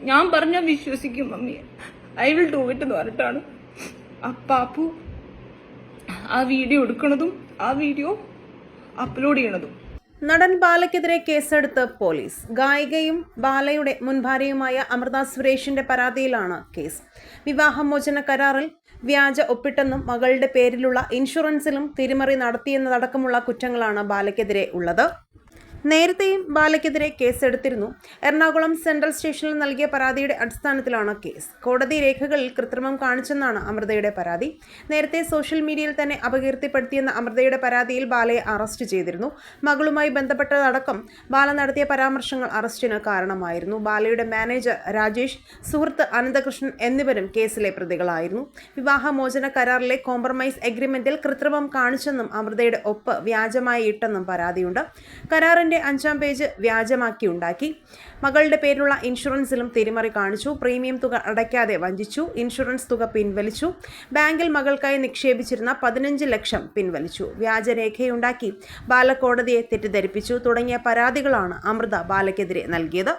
ഞാൻ പറഞ്ഞാൽ വിശ്വസിക്കും mummy, I will do it എന്ന് പറഞ്ഞിട്ടാണ് പാപ്പു ആ വീഡിയോ എടുക്കണതും ആ വീഡിയോ അപ്ലോഡ് ചെയ്യണതും. നടൻ ബാലയ്ക്കെതിരെ കേസെടുത്ത് പോലീസ്. ഗായികയും ബാലയുടെ മുൻ ഭാര്യയുമായ അമൃത സുരേഷിന്റെ പരാതിയിലാണ് കേസ്. വിവാഹമോചന കരാറിൽ വ്യാജ ഒപ്പിട്ടെന്നും മകളുടെ പേരിലുള്ള ഇൻഷുറൻസിലും തിരിമറി നടത്തിയെന്നതടക്കമുള്ള കുറ്റങ്ങളാണ് ബാലയ്ക്കെതിരെ ഉള്ളത്. നേരത്തെയും ബാലയ്ക്കെതിരെ കേസെടുത്തിരുന്നു. എറണാകുളം സെൻട്രൽ സ്റ്റേഷനിൽ നൽകിയ പരാതിയുടെ അടിസ്ഥാനത്തിലാണ് കേസ്. കോടതി രേഖകളിൽ കൃത്രിമം കാണിച്ചെന്നാണ് അമൃതയുടെ പരാതി. നേരത്തെ സോഷ്യൽ മീഡിയയിൽ തന്നെ അപകീർത്തിപ്പെടുത്തിയെന്ന അമൃതയുടെ പരാതിയിൽ ബാലയെ അറസ്റ്റ് ചെയ്തിരുന്നു. മകളുമായി ബന്ധപ്പെട്ടതടക്കം ബാല നടത്തിയ പരാമർശങ്ങൾ അറസ്റ്റിന് കാരണമായിരുന്നു. ബാലയുടെ മാനേജർ രാജേഷ്, സുഹൃത്ത് അനന്തകൃഷ്ണൻ എന്നിവരും കേസിലെ പ്രതികളായിരുന്നു. വിവാഹമോചന കരാറിലെ കോംപ്രമൈസ് എഗ്രിമെന്റിൽ കൃത്രിമം കാണിച്ചെന്നും അമൃതയുടെ ഒപ്പ് വ്യാജമായി ഇട്ടെന്നും പരാതിയുണ്ട്. കരാറിന്റെ 5-ാം പേജ് വ്യാജമാക്കി ഉണ്ടാക്കി. മകളുടെ പേരിലുള്ള ഇൻഷുറൻസിലും തിരിമറി കാണിച്ചു. പ്രീമിയം തുക അടയ്ക്കാതെ വഞ്ചിച്ചു. ഇൻഷുറൻസ് തുക പിൻവലിച്ചു. ബാങ്കിൽ മകൾക്കായി നിക്ഷേപിച്ചിരുന്ന 15 ലക്ഷം പിൻവലിച്ചു. വ്യാജരേഖയുണ്ടാക്കി ബാല കോടതിയെ തെറ്റിദ്ധരിപ്പിച്ചു തുടങ്ങിയ പരാതികളാണ് അമൃത ബാലയ്ക്കെതിരെ നൽകിയത്.